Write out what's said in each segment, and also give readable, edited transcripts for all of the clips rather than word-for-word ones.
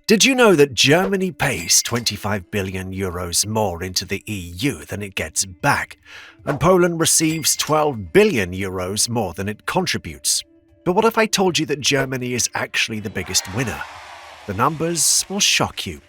Did you know that Germany pays 25 billion euros more into the EU than it gets back, and Poland receives 12 billion euros more than it contributes? But what if I told you that Germany is actually the biggest winner? The numbers will shock you.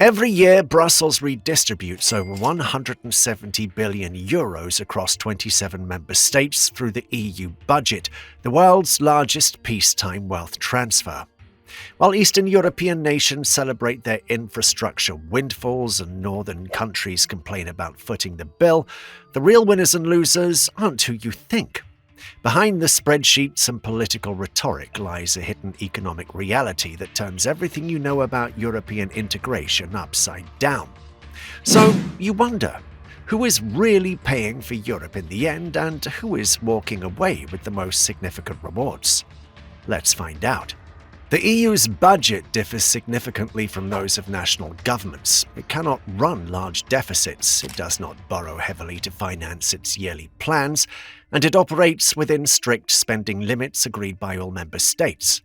Every year, Brussels redistributes over 170 billion euros across 27 member states through the EU budget, the world's largest peacetime wealth transfer. While Eastern European nations celebrate their infrastructure windfalls and northern countries complain about footing the bill, the real winners and losers aren't who you think. Behind the spreadsheets and political rhetoric lies a hidden economic reality that turns everything you know about European integration upside down. So you wonder, who is really paying for Europe in the end, and who is walking away with the most significant rewards? Let's find out. The EU's budget differs significantly from those of national governments. It cannot run large deficits, it does not borrow heavily to finance its yearly plans, and it operates within strict spending limits agreed by all member states.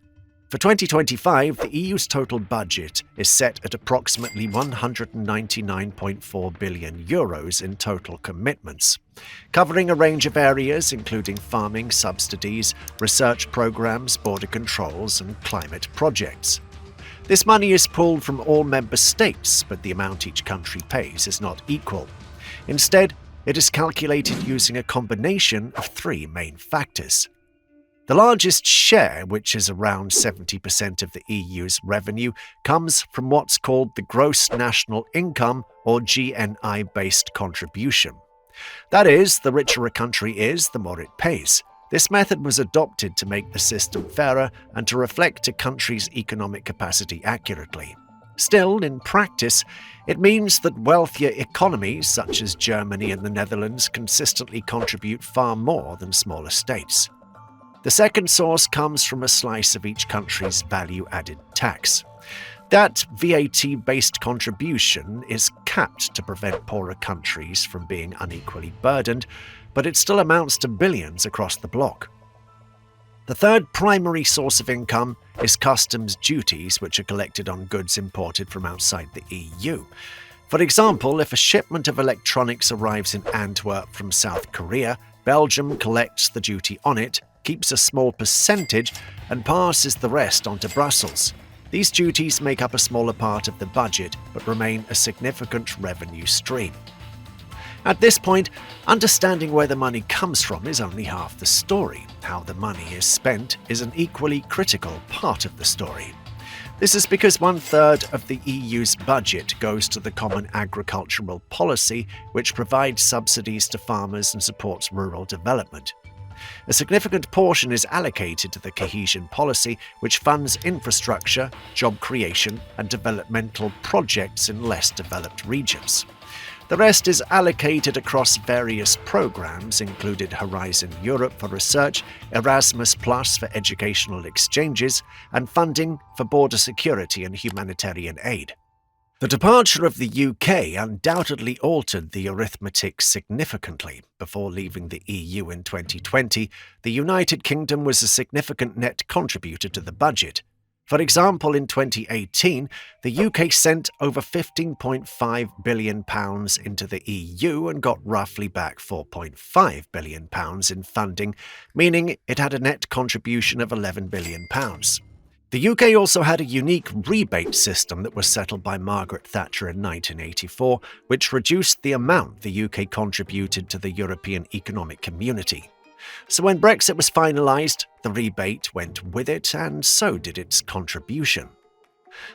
For 2025, the EU's total budget is set at approximately 199.4 billion euros in total commitments, covering a range of areas including farming subsidies, research programs, border controls, and climate projects. This money is pooled from all member states, but the amount each country pays is not equal. Instead, it is calculated using a combination of three main factors. The largest share, which is around 70% of the EU's revenue, comes from what's called the Gross National Income, or GNI-based contribution. That is, the richer a country is, the more it pays. This method was adopted to make the system fairer and to reflect a country's economic capacity accurately. Still, in practice, it means that wealthier economies, such as Germany and the Netherlands, consistently contribute far more than smaller states. The second source comes from a slice of each country's value-added tax. That VAT-based contribution is capped to prevent poorer countries from being unequally burdened, but it still amounts to billions across the bloc. The third primary source of income is customs duties, which are collected on goods imported from outside the EU. For example, if a shipment of electronics arrives in Antwerp from South Korea, Belgium collects the duty on it, keeps a small percentage, and passes the rest on to Brussels. These duties make up a smaller part of the budget, but remain a significant revenue stream. At this point, understanding where the money comes from is only half the story. How the money is spent is an equally critical part of the story. This is because 1/3 of the EU's budget goes to the Common Agricultural Policy, which provides subsidies to farmers and supports rural development. A significant portion is allocated to the cohesion policy, which funds infrastructure, job creation, and developmental projects in less developed regions. The rest is allocated across various programs, including Horizon Europe for research, Erasmus Plus for educational exchanges, and funding for border security and humanitarian aid. The departure of the UK undoubtedly altered the arithmetic significantly. Before leaving the EU in 2020, the United Kingdom was a significant net contributor to the budget. For example, in 2018, the UK sent over £15.5 billion into the EU and got roughly back £4.5 billion in funding, meaning it had a net contribution of £11 billion. The UK also had a unique rebate system that was settled by Margaret Thatcher in 1984, which reduced the amount the UK contributed to the European Economic Community. So when Brexit was finalised, the rebate went with it, and so did its contribution.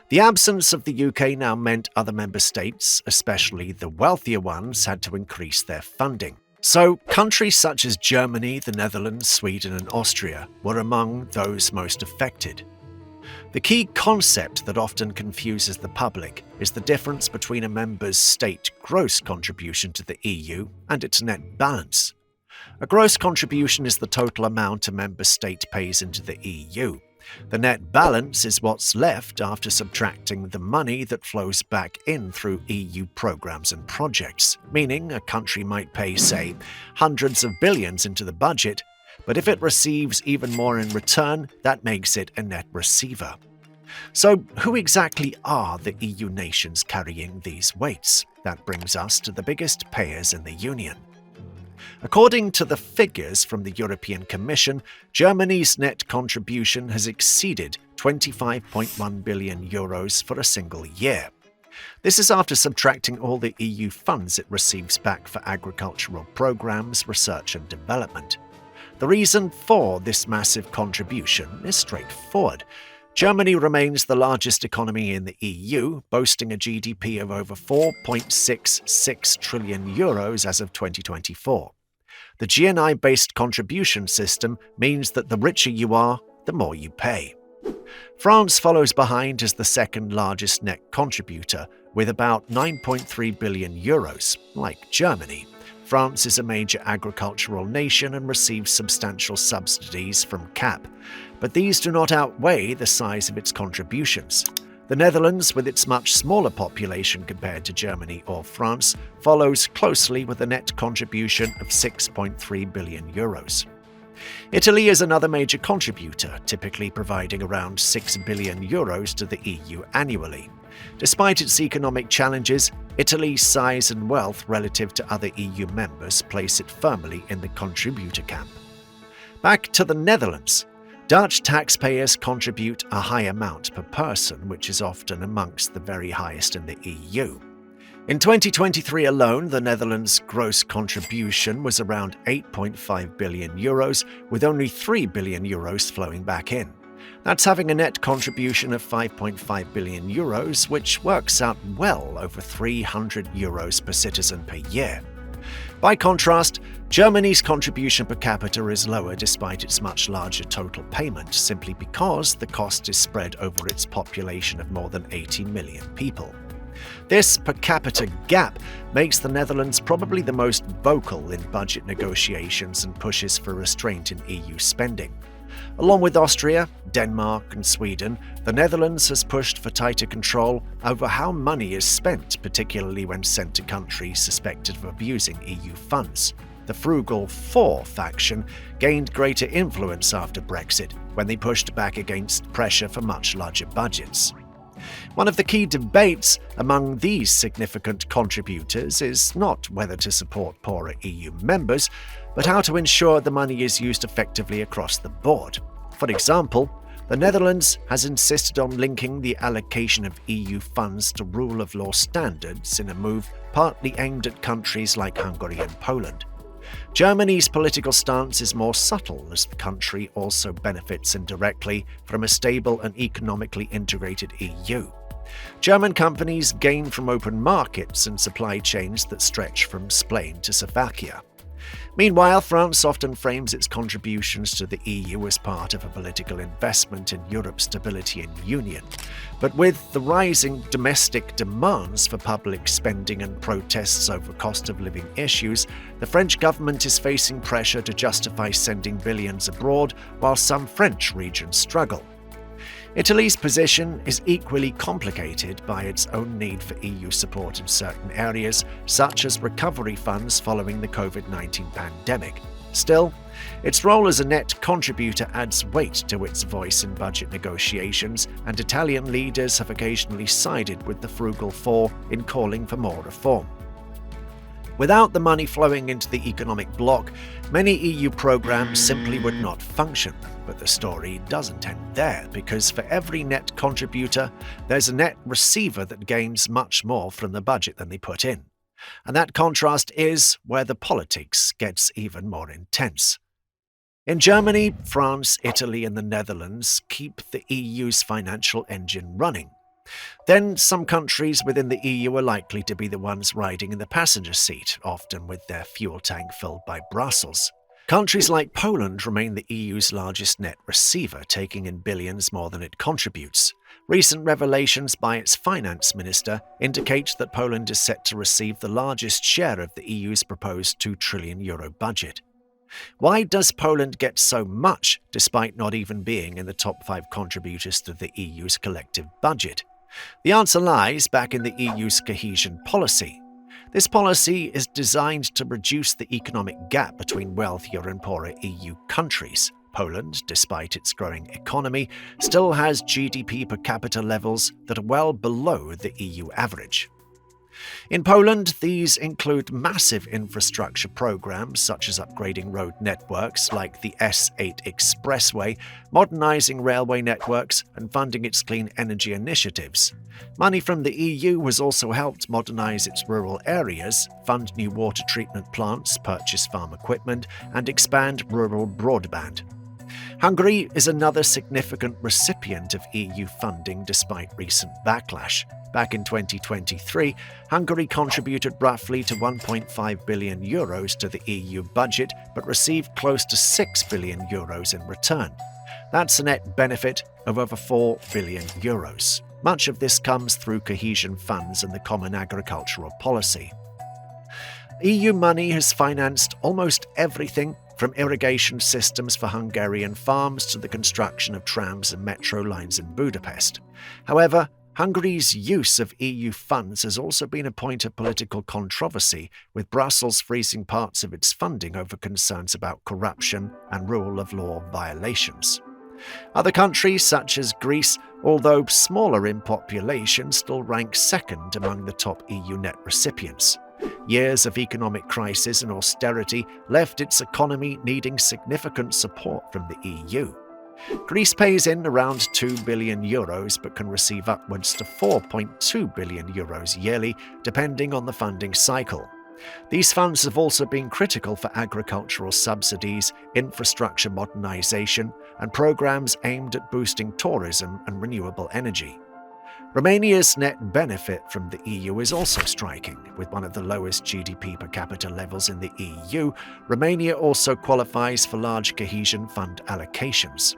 The absence of the UK now meant other member states, especially the wealthier ones, had to increase their funding. So countries such as Germany, the Netherlands, Sweden, and Austria were among those most affected. The key concept that often confuses the public is the difference between a member's state gross contribution to the EU and its net balance. A gross contribution is the total amount a member state pays into the EU. The net balance is what's left after subtracting the money that flows back in through EU programs and projects, meaning a country might pay, say, hundreds of billions into the budget, but if it receives even more in return, that makes it a net receiver. So, who exactly are the EU nations carrying these weights? That brings us to the biggest payers in the Union. According to the figures from the European Commission, Germany's net contribution has exceeded €25.1 billion for a single year. This is after subtracting all the EU funds it receives back for agricultural programs, research and development. The reason for this massive contribution is straightforward. Germany remains the largest economy in the EU, boasting a GDP of over €4.66 trillion as of 2024. The GNI-based contribution system means that the richer you are, the more you pay. France follows behind as the second largest net contributor, with about €9.3 billion. Like Germany, France is a major agricultural nation and receives substantial subsidies from CAP, but these do not outweigh the size of its contributions. The Netherlands, with its much smaller population compared to Germany or France, follows closely with a net contribution of €6.3 billion. Italy is another major contributor, typically providing around €6 billion to the EU annually. Despite its economic challenges, Italy's size and wealth relative to other EU members place it firmly in the contributor camp. Back to the Netherlands. Dutch taxpayers contribute a high amount per person, which is often amongst the very highest in the EU. In 2023 alone, the Netherlands' gross contribution was around €8.5 billion, with only €3 billion flowing back in. That's having a net contribution of €5.5 billion, which works out well over €300 per citizen per year. By contrast, Germany's contribution per capita is lower despite its much larger total payment, simply because the cost is spread over its population of more than 80 million people. This per capita gap makes the Netherlands probably the most vocal in budget negotiations and pushes for restraint in EU spending. Along with Austria, Denmark and Sweden, the Netherlands has pushed for tighter control over how money is spent, particularly when sent to countries suspected of abusing EU funds. The frugal Four faction gained greater influence after Brexit, when they pushed back against pressure for much larger budgets. One of the key debates among these significant contributors is not whether to support poorer EU members, but how to ensure the money is used effectively across the board. For example, the Netherlands has insisted on linking the allocation of EU funds to rule of law standards in a move partly aimed at countries like Hungary and Poland. Germany's political stance is more subtle, as the country also benefits indirectly from a stable and economically integrated EU. German companies gain from open markets and supply chains that stretch from Spain to Slovakia. Meanwhile, France often frames its contributions to the EU as part of a political investment in Europe's stability and union. But with the rising domestic demands for public spending and protests over cost of living issues, the French government is facing pressure to justify sending billions abroad while some French regions struggle. Italy's position is equally complicated by its own need for EU support in certain areas, such as recovery funds following the COVID-19 pandemic. Still, its role as a net contributor adds weight to its voice in budget negotiations, and Italian leaders have occasionally sided with the frugal Four in calling for more reform. Without the money flowing into the economic bloc, many EU programs simply would not function. But the story doesn't end there, because for every net contributor, there's a net receiver that gains much more from the budget than they put in. And that contrast is where the politics gets even more intense. In Germany, France, Italy, and the Netherlands keep the EU's financial engine running. Then some countries within the EU are likely to be the ones riding in the passenger seat, often with their fuel tank filled by Brussels. Countries like Poland remain the EU's largest net receiver, taking in billions more than it contributes. Recent revelations by its finance minister indicate that Poland is set to receive the largest share of the EU's proposed €2 trillion budget. Why does Poland get so much, despite not even being in the top 5 contributors to the EU's collective budget? The answer lies back in the EU's cohesion policy. This policy is designed to reduce the economic gap between wealthier and poorer EU countries. Poland, despite its growing economy, still has GDP per capita levels that are well below the EU average. In Poland, these include massive infrastructure programs such as upgrading road networks like the S8 expressway, modernizing railway networks, and funding its clean energy initiatives. Money from the EU has also helped modernize its rural areas, fund new water treatment plants, purchase farm equipment, and expand rural broadband. Hungary is another significant recipient of EU funding despite recent backlash. Back in 2023, Hungary contributed roughly to €1.5 billion to the EU budget, but received close to €6 billion in return. That's a net benefit of over €4 billion. Much of this comes through cohesion funds and the common agricultural policy. EU money has financed almost everything from irrigation systems for Hungarian farms to the construction of trams and metro lines in Budapest. However, Hungary's use of EU funds has also been a point of political controversy, with Brussels freezing parts of its funding over concerns about corruption and rule of law violations. Other countries, such as Greece, although smaller in population, still rank second among the top EU net recipients. Years of economic crisis and austerity left its economy needing significant support from the EU. Greece pays in around €2 billion but can receive upwards to €4.2 billion yearly, depending on the funding cycle. These funds have also been critical for agricultural subsidies, infrastructure modernization, and programs aimed at boosting tourism and renewable energy. Romania's net benefit from the EU is also striking. With one of the lowest GDP per capita levels in the EU, Romania also qualifies for large cohesion fund allocations.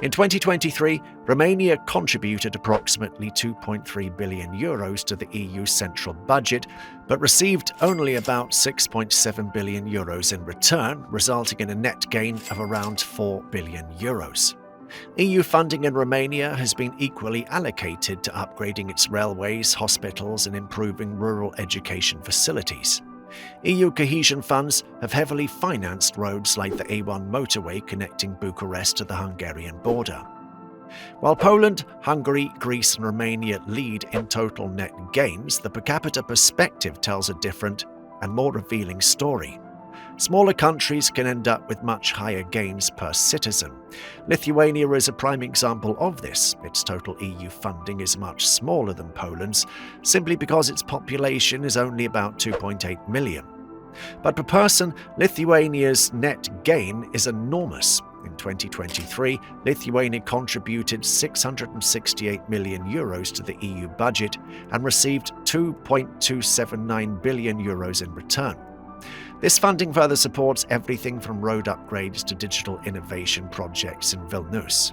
In 2023, Romania contributed approximately €2.3 billion to the EU central budget, but received only about €6.7 billion in return, resulting in a net gain of around €4 billion. EU funding in Romania has been equally allocated to upgrading its railways, hospitals, and improving rural education facilities. EU cohesion funds have heavily financed roads like the A1 motorway connecting Bucharest to the Hungarian border. While Poland, Hungary, Greece, and Romania lead in total net gains, the per capita perspective tells a different and more revealing story. Smaller countries can end up with much higher gains per citizen. Lithuania is a prime example of this. Its total EU funding is much smaller than Poland's, simply because its population is only about 2.8 million. But per person, Lithuania's net gain is enormous. In 2023, Lithuania contributed €668 million to the EU budget and received €2.279 billion in return. This funding further supports everything from road upgrades to digital innovation projects in Vilnius.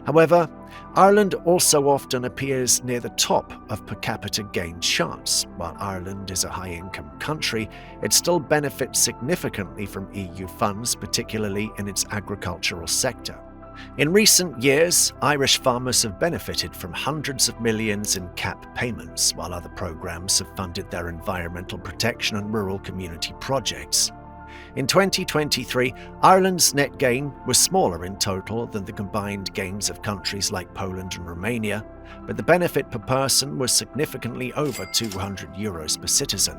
However, Ireland also often appears near the top of per capita gain charts. While Ireland is a high-income country, it still benefits significantly from EU funds, particularly in its agricultural sector. In recent years, Irish farmers have benefited from hundreds of millions in CAP payments, while other programs have funded their environmental protection and rural community projects. In 2023, Ireland's net gain was smaller in total than the combined gains of countries like Poland and Romania, but the benefit per person was significantly over €200 per citizen.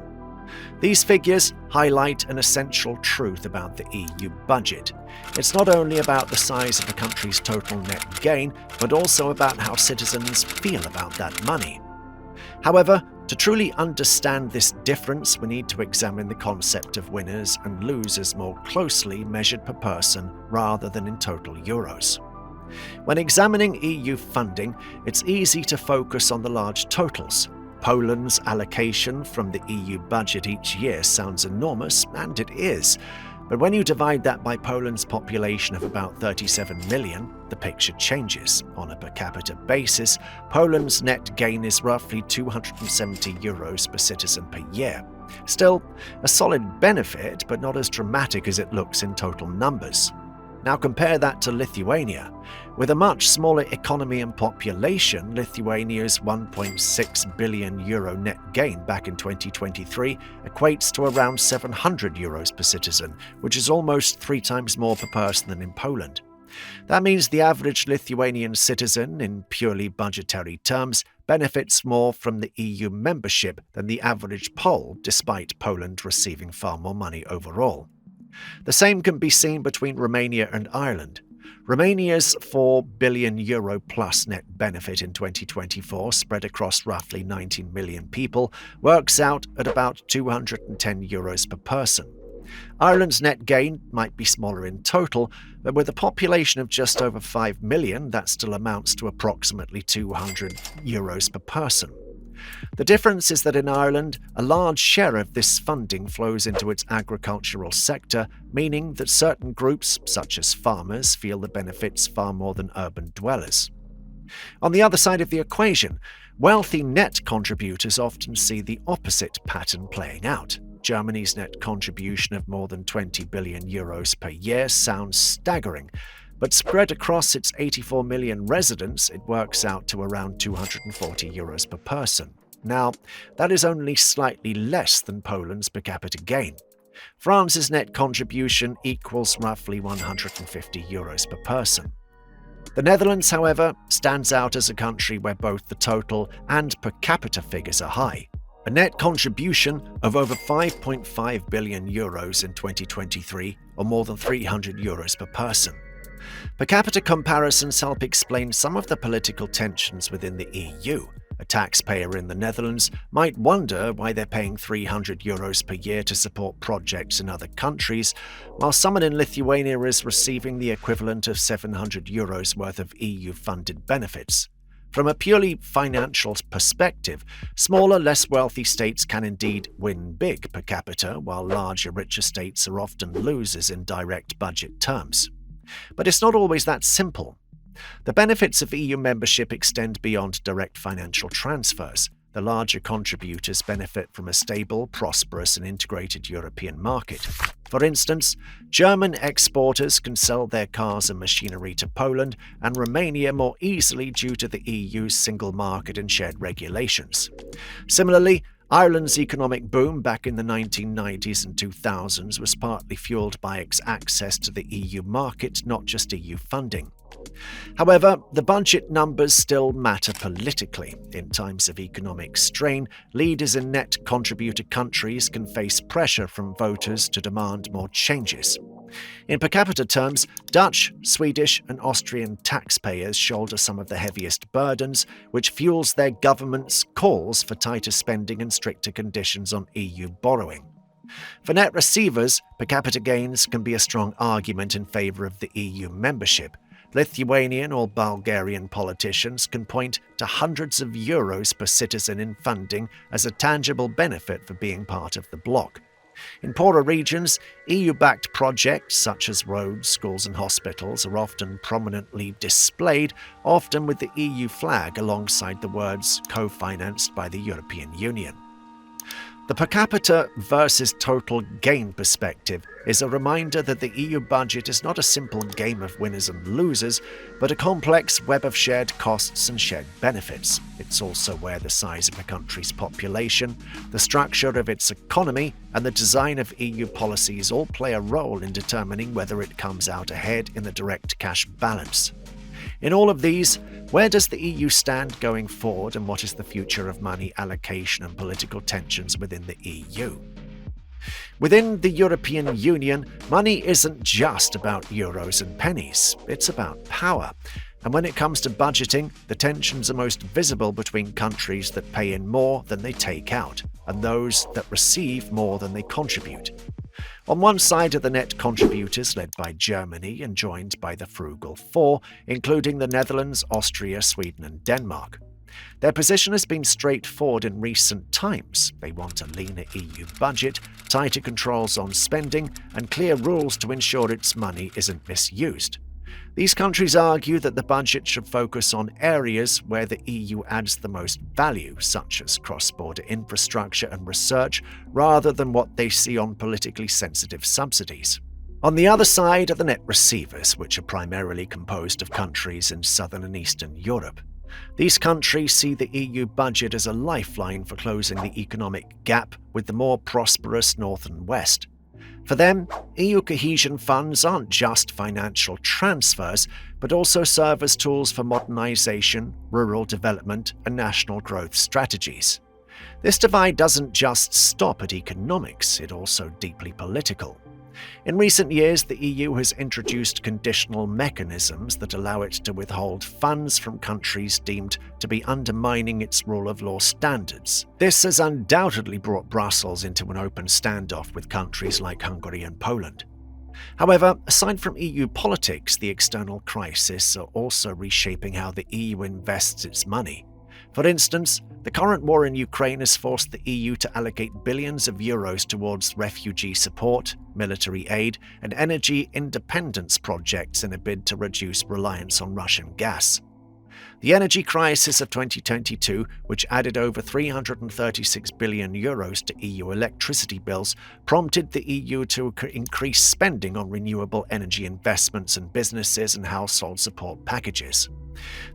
These figures highlight an essential truth about the EU budget. It's not only about the size of the country's total net gain, but also about how citizens feel about that money. However, to truly understand this difference, we need to examine the concept of winners and losers more closely, measured per person rather than in total euros. When examining EU funding, it's easy to focus on the large totals. Poland's allocation from the EU budget each year sounds enormous, and it is. But when you divide that by Poland's population of about 37 million, the picture changes. On a per capita basis, Poland's net gain is roughly €270 per citizen per year. Still, a solid benefit, but not as dramatic as it looks in total numbers. Now compare that to Lithuania. With a much smaller economy and population, Lithuania's €1.6 billion net gain back in 2023 equates to around €700 per citizen, which is almost 3 times more per person than in Poland. That means the average Lithuanian citizen, in purely budgetary terms, benefits more from the EU membership than the average Pole, despite Poland receiving far more money overall. The same can be seen between Romania and Ireland. Romania's €4 billion plus net benefit in 2024, spread across roughly 19 million people, works out at about €210 per person. Ireland's net gain might be smaller in total, but with a population of just over 5 million, that still amounts to approximately €200 per person. The difference is that in Ireland, a large share of this funding flows into its agricultural sector, meaning that certain groups, such as farmers, feel the benefits far more than urban dwellers. On the other side of the equation, wealthy net contributors often see the opposite pattern playing out. Germany's net contribution of more than €20 billion per year sounds staggering, but spread across its 84 million residents, it works out to around €240 per person. Now, that is only slightly less than Poland's per capita gain. France's net contribution equals roughly €150 per person. The Netherlands, however, stands out as a country where both the total and per capita figures are high. A net contribution of over €5.5 billion in 2023, or more than €300 per person. Per capita comparisons help explain some of the political tensions within the EU. A taxpayer in the Netherlands might wonder why they're paying €300 per year to support projects in other countries, while someone in Lithuania is receiving the equivalent of €700 worth of EU-funded benefits. From a purely financial perspective, smaller, less wealthy states can indeed win big per capita, while larger, richer states are often losers in direct budget terms. But it's not always that simple. The benefits of EU membership extend beyond direct financial transfers. The larger contributors benefit from a stable, prosperous, and integrated European market. For instance, German exporters can sell their cars and machinery to Poland and Romania more easily due to the EU's single market and shared regulations. Similarly, Ireland's economic boom back in the 1990s and 2000s was partly fueled by its access to the EU market, not just EU funding. However, the budget numbers still matter politically. In times of economic strain, leaders in net contributor countries can face pressure from voters to demand more changes. In per capita terms, Dutch, Swedish, and Austrian taxpayers shoulder some of the heaviest burdens, which fuels their governments' calls for tighter spending and stricter conditions on EU borrowing. For net receivers, per capita gains can be a strong argument in favor of the EU membership. Lithuanian or Bulgarian politicians can point to hundreds of euros per citizen in funding as a tangible benefit for being part of the bloc. In poorer regions, EU-backed projects such as roads, schools and hospitals are often prominently displayed, often with the EU flag alongside the words co-financed by the European Union. The per capita versus total gain perspective is a reminder that the EU budget is not a simple game of winners and losers, but a complex web of shared costs and shared benefits. It's also where the size of a country's population, the structure of its economy, and the design of EU policies all play a role in determining whether it comes out ahead in the direct cash balance. In all of these, where does the EU stand going forward, and what is the future of money allocation and political tensions within the EU? Within the European Union, money isn't just about euros and pennies, it's about power. And when it comes to budgeting, the tensions are most visible between countries that pay in more than they take out, and those that receive more than they contribute. On one side are the net contributors led by Germany and joined by the frugal four, including the Netherlands, Austria, Sweden and Denmark. Their position has been straightforward in recent times. They want a leaner EU budget, tighter controls on spending, and clear rules to ensure its money isn't misused. These countries argue that the budget should focus on areas where the EU adds the most value, such as cross-border infrastructure and research, rather than what they see on politically sensitive subsidies. On the other side are the net receivers, which are primarily composed of countries in southern and eastern Europe. These countries see the EU budget as a lifeline for closing the economic gap with the more prosperous North and West. For them, EU cohesion funds aren't just financial transfers, but also serve as tools for modernisation, rural development, and national growth strategies. This divide doesn't just stop at economics, it's also deeply political. In recent years, the EU has introduced conditional mechanisms that allow it to withhold funds from countries deemed to be undermining its rule of law standards. This has undoubtedly brought Brussels into an open standoff with countries like Hungary and Poland. However, aside from EU politics, the external crises are also reshaping how the EU invests its money. For instance, the current war in Ukraine has forced the EU to allocate billions of euros towards refugee support, military aid, and energy independence projects in a bid to reduce reliance on Russian gas. The energy crisis of 2022, which added over €336 billion to EU electricity bills, prompted the EU to increase spending on renewable energy investments in businesses and household support packages.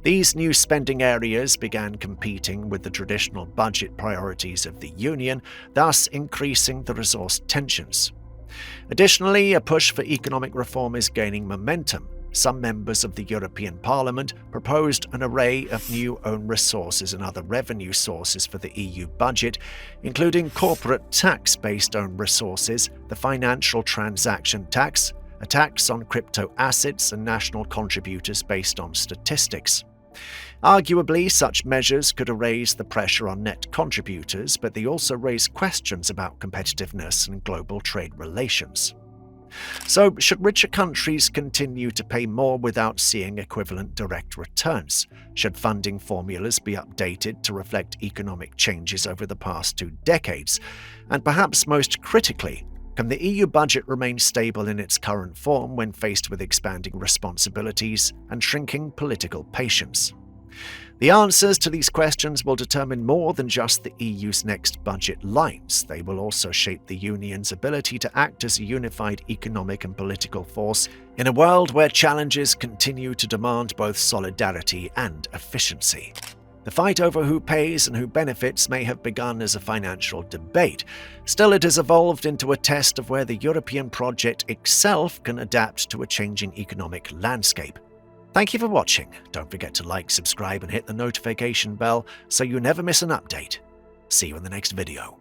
These new spending areas began competing with the traditional budget priorities of the Union, thus increasing the resource tensions. Additionally, a push for economic reform is gaining momentum. Some members of the European Parliament proposed an array of new own resources and other revenue sources for the EU budget, including corporate tax-based own resources, the financial transaction tax, a tax on crypto assets, and national contributors based on statistics. Arguably, such measures could erase the pressure on net contributors, but they also raise questions about competitiveness and global trade relations. So, should richer countries continue to pay more without seeing equivalent direct returns? Should funding formulas be updated to reflect economic changes over the past 2 decades? And perhaps most critically, can the EU budget remain stable in its current form when faced with expanding responsibilities and shrinking political patience? The answers to these questions will determine more than just the EU's next budget lines. They will also shape the Union's ability to act as a unified economic and political force in a world where challenges continue to demand both solidarity and efficiency. The fight over who pays and who benefits may have begun as a financial debate. Still, it has evolved into a test of where the European project itself can adapt to a changing economic landscape. Thank you for watching. Don't forget to like, subscribe, and hit the notification bell so you never miss an update. See you in the next video.